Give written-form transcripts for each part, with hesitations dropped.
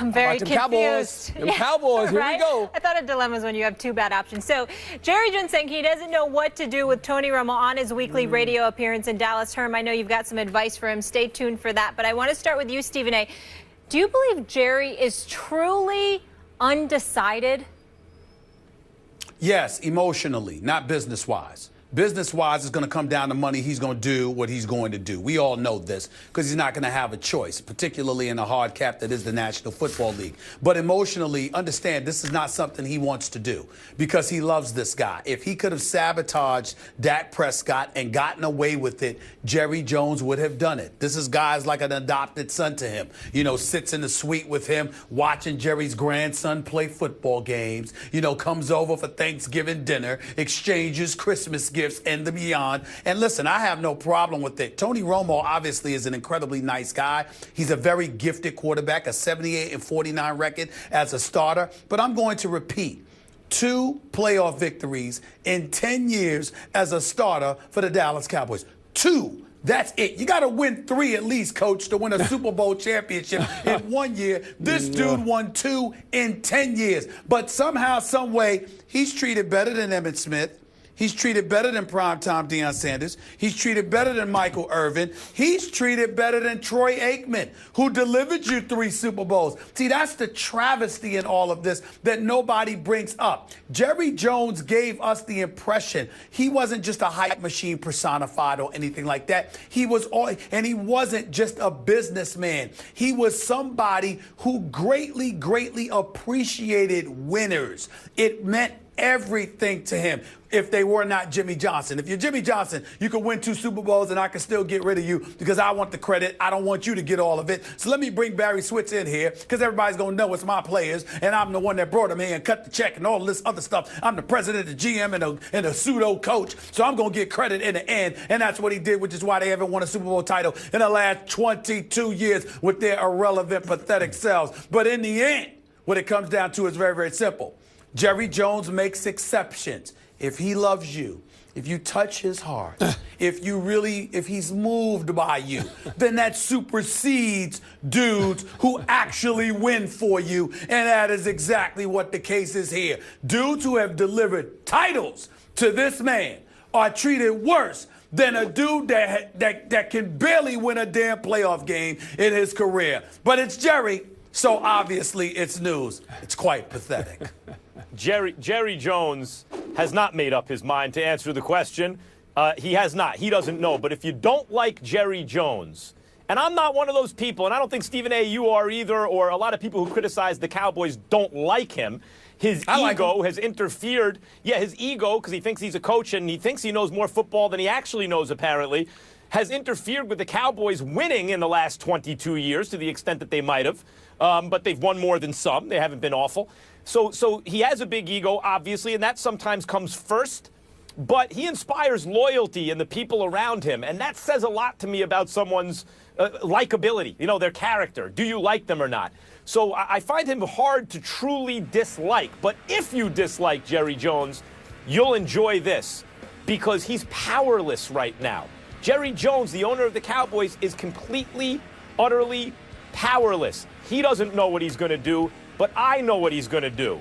I'm very confused. Cowboys. Them Cowboys, here right? we go. I thought a dilemma is when you have two bad options. So Jerry Jones saying he doesn't know what to do with Tony Romo on his weekly radio appearance in Dallas. Herm, I know you've got some advice for him. Stay tuned for that. But I want to start with you, Stephen A. Do you believe Jerry is truly undecided? Yes, emotionally, not business-wise. Business-wise, it's going to come down to money. He's going to do what he's going to do. We all know this because he's not going to have a choice, particularly in a hard cap that is the National Football League. But emotionally, understand this is not something he wants to do because he loves this guy. If he could have sabotaged Dak Prescott and gotten away with it, Jerry Jones would have done it. This is guys like an adopted son to him. You know, sits in the suite with him, watching Jerry's grandson play football games. You know, comes over for Thanksgiving dinner, exchanges Christmas gifts and the beyond. And listen, I have no problem with it. Tony Romo obviously is an incredibly nice guy. He's a very gifted quarterback, a 78-49 record as a starter. But I'm going to repeat, 2 playoff victories in 10 years as a starter for the Dallas Cowboys. 2. That's it. You got to win 3 at least, Coach, to win a Super Bowl championship in 1 year. This dude won 2 in 10 years. But somehow, some way, he's treated better than Emmitt Smith. He's treated better than primetime Deion Sanders. He's treated better than Michael Irvin. He's treated better than Troy Aikman, who delivered you 3 Super Bowls. See, that's the travesty in all of this that nobody brings up. Jerry Jones gave us the impression he wasn't just a hype machine personified or anything like that. He was and he wasn't just a businessman. He was somebody who greatly, greatly appreciated winners. It meant everything to him if they were not Jimmy Johnson. If you're Jimmy Johnson, you can win 2 Super Bowls and I can still get rid of you because I want the credit. I don't want you to get all of it. So let me bring Barry Switz in here because everybody's going to know it's my players and I'm the one that brought them here and cut the check and all this other stuff. I'm the president, the GM, and a pseudo coach. So I'm going to get credit in the end. And that's what he did, which is why they haven't won a Super Bowl title in the last 22 years with their irrelevant, pathetic selves. But in the end, what it comes down to is very, very simple. Jerry Jones makes exceptions. If he loves you, if you touch his heart, if he's moved by you, then that supersedes dudes who actually win for you. And that is exactly what the case is here. Dudes who have delivered titles to this man are treated worse than a dude that can barely win a damn playoff game in his career. But it's Jerry, so obviously it's news. It's quite pathetic. Jerry Jones has not made up his mind to answer the question. He has not. He doesn't know. But if you don't like Jerry Jones, and I'm not one of those people, and I don't think, Stephen A., you are either, or a lot of people who criticize the Cowboys don't like him. His ego has interfered. Yeah, his ego, because he thinks he's a coach and he thinks he knows more football than he actually knows, apparently, has interfered with the Cowboys winning in the last 22 years to the extent that they might have. But they've won more than some. They haven't been awful. So he has a big ego, obviously, and that sometimes comes first. But he inspires loyalty in the people around him, and that says a lot to me about someone's likability, you know, their character. Do you like them or not? So I find him hard to truly dislike. But if you dislike Jerry Jones, you'll enjoy this because he's powerless right now. Jerry Jones, the owner of the Cowboys, is completely, utterly powerless. He doesn't know what he's going to do, but I know what he's going to do.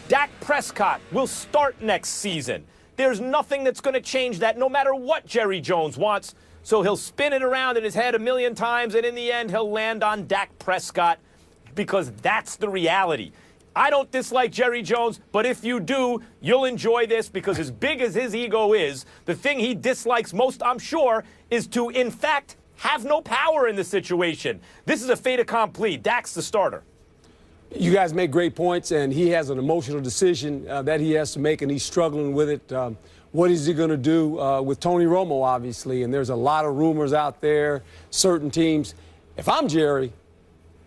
Dak Prescott will start next season. There's nothing that's going to change that, no matter what Jerry Jones wants. So he'll spin it around in his head a million times, and in the end, he'll land on Dak Prescott because that's the reality. I don't dislike Jerry Jones, but if you do, you'll enjoy this because as big as his ego is, the thing he dislikes most, I'm sure, is to, in fact, have no power in the situation. This is a fait accompli. Dak's the starter. You guys make great points, and he has an emotional decision that he has to make, and he's struggling with it. What is he going to do with Tony Romo, obviously? And there's a lot of rumors out there, certain teams. If I'm Jerry,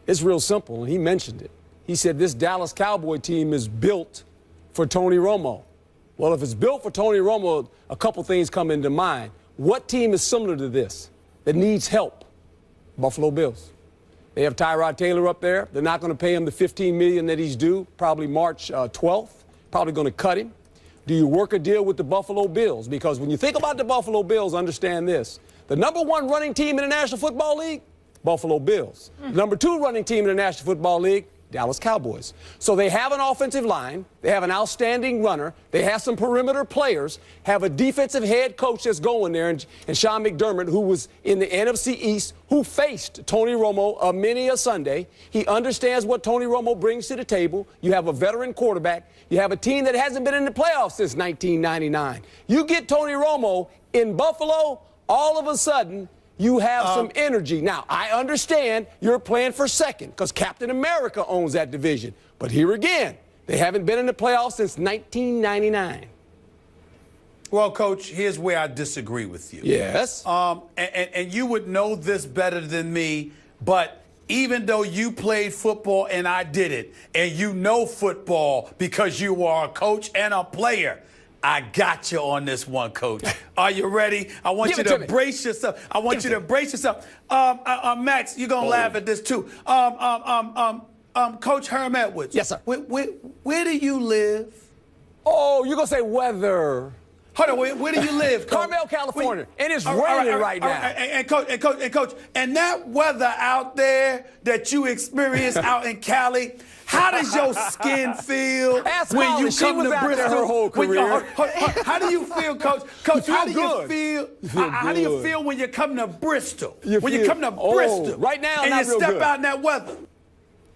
it's real simple, and he mentioned it. He said this Dallas Cowboy team is built for Tony Romo. Well, if it's built for Tony Romo, a couple things come into mind. What team is similar to this that needs help? Buffalo Bills. They have Tyrod Taylor up there. They're not going to pay him the $15 million that he's due, probably March 12th. Probably going to cut him. Do you work a deal with the Buffalo Bills? Because when you think about the Buffalo Bills, understand this. The #1 running team in the National Football League, Buffalo Bills. The #2 running team in the National Football League, Dallas Cowboys. So they have an offensive line. They have an outstanding runner. They have some perimeter players, have a defensive head coach that's going there, and Sean McDermott, who was in the NFC East, who faced Tony Romo many a Sunday. He understands what Tony Romo brings to the table. You have a veteran quarterback. You have a team that hasn't been in the playoffs since 1999. You get Tony Romo in Buffalo, all of a sudden, you have some energy. Now, I understand you're playing for second because Captain America owns that division. But here again, they haven't been in the playoffs since 1999. Well, Coach, here's where I disagree with you. Yes. And you would know this better than me, but even though you played football and I did it, and you know football because you are a coach and a player, I got you on this one, Coach. Are you ready? I want you to brace yourself. I want you to brace yourself. Max, you're going to laugh at this, too. Coach Herm Edwards. Yes, sir. Where do you live? Oh, you're going to say weather. Hold on, where do you live, Coach? Carmel, California. And it's raining right now. And Coach, and that weather out there that you experience out in Cali, how does your skin feel when you come to Bristol? Her whole career. How do you feel, Coach? Coach, how do you feel? How do you feel when you come to Bristol? When you come to Bristol, right now, and not you real step good. out in that weather.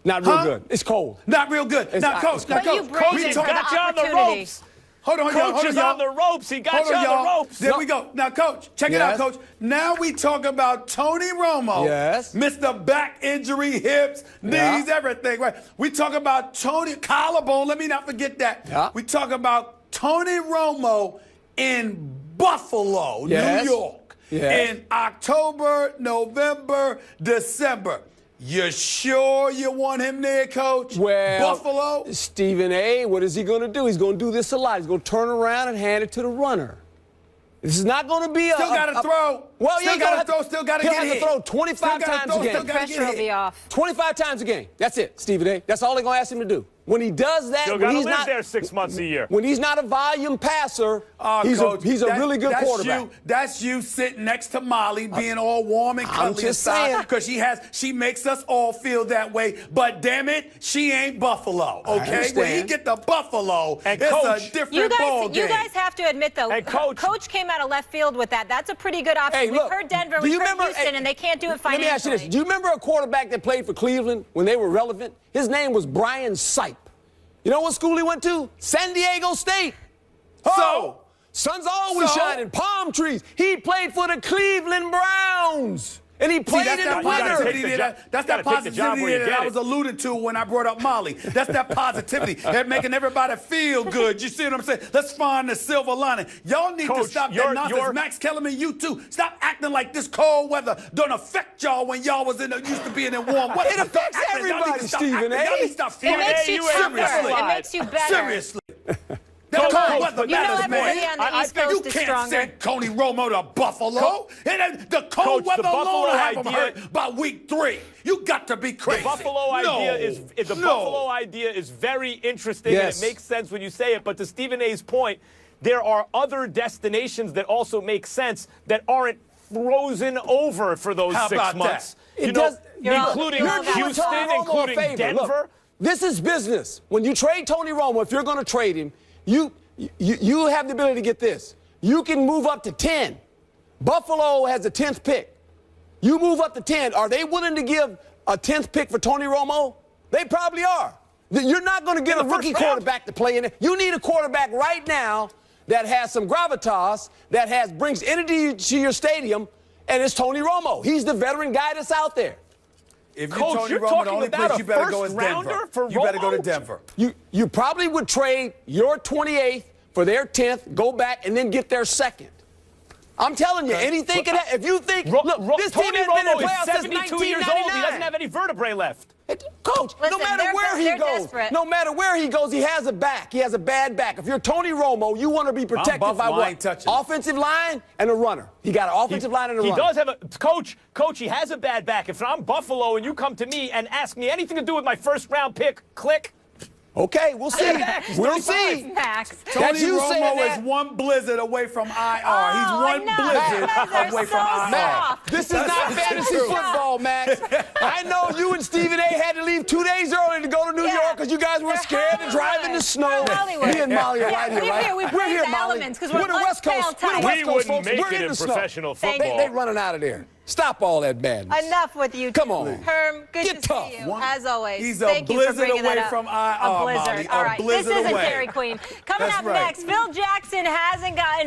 Not real good. It's cold. Not real good. Now, Coach, Coach, Coach got you on the ropes. Hold on, y'all. Coach is on the ropes. He got you on the ropes. There we go. Now, Coach, check it out, Coach. Now we talk about Tony Romo. Yes. Mr. Back injury, hips, knees, everything, right? We talk about Tony, collarbone. Let me not forget that. Yeah. We talk about Tony Romo in Buffalo, New York, in October, November, December. You sure you want him there, Coach? Well, Buffalo? Stephen A., what is he going to do? He's going to do this a lot. He's going to turn around and hand it to the runner. This is not going to be still got to throw. Well, still got to throw. Still got to get hit. He'll have to throw 25 times a game. The pressure will be off. 25 times a game. That's it, Stephen A. That's all they're going to ask him to do. When he does that, when he's not there 6 months a year. When he's not a volume passer, he's a really good quarterback. That's you sitting next to Molly, being all warm and cuddly inside, because she makes us all feel that way. But damn it, she ain't Buffalo. Okay, when he get to Buffalo, and it's Coach, a different ball game. You guys have to admit though, and Coach came out of left field with that. That's a pretty good option. Hey, we've heard Denver, we've heard Houston, and they can't do it financially. Let me ask you this: do you remember a quarterback that played for Cleveland when they were relevant? His name was Brian Sipe. You know what school he went to? San Diego State. So, sun's always shining, palm trees. He played for the Cleveland Browns. And he played in the winter. That's that positivity that I was alluding to when I brought up Molly. That's that positivity. They're making everybody feel good. You see what I'm saying? Let's find the silver lining. Y'all need to stop that nonsense. Max Kellerman, you too. Stop acting like this cold weather don't affect y'all when y'all was used to being in warm weather. It affects everybody, Stephen A. Y'all need to stop it makes you tougher. It makes you better. Seriously. That cold weather matters, man. On the East Coast you can't send Tony Romo to Buffalo. And the cold weather alone will have him hurt by week 3. You got to be crazy. The Buffalo idea is very interesting, and it makes sense when you say it. But to Stephen A's point, there are other destinations that also make sense that aren't frozen over for those 6 months. Including Houston, including Denver. Look, this is business. When you trade Tony Romo, if you're going to trade him, you have the ability to get this. You can move up to 10. Buffalo has the 10th pick. You move up to 10. Are they willing to give a 10th pick for Tony Romo? They probably are. You're not going to get a rookie quarterback to play in it. You need a quarterback right now that has some gravitas, that brings energy to your stadium, and it's Tony Romo. He's the veteran guy that's out there. If Coach, you're talking about a first rounder for Romo? You better go to Denver. You probably would trade your 28th for their 10th, go back, and then get their 2nd. I'm telling you, anything can happen. If you think, this team has been in the playoffs since 1999. Years old. He doesn't have any vertebrae left. Coach, no matter where he goes, he has a back. He has a bad back. If you're Tony Romo, you want to be protected by what? Offensive line and a runner. He got an offensive line and a runner. He does have a coach, he has a bad back. If I'm Buffalo and you come to me and ask me anything to do with my first-round pick, click. Okay, we'll see. We'll see. Tony Romo is one blizzard away from IR. He's one blizzard away from IR. This is not fantasy football, Max. I know you and Stephen A. had to leave 2 days early to go to because you guys were scared to drive in the snow. Me and Molly are right here, right? We We're here, Molly. We're the West Coast. We're the West We Coast wouldn't folks. make We're it in in the snow. professional football. They running out of there. Stop all that madness. Enough with you. Come on. Herm, good Get to tough. see you, as always. He's a Thank you for blizzard bringing away that up. from a blizzard. Molly, All a right, blizzard this isn't away. Dairy Queen. Coming That's up right. next, Phil Jackson hasn't gotten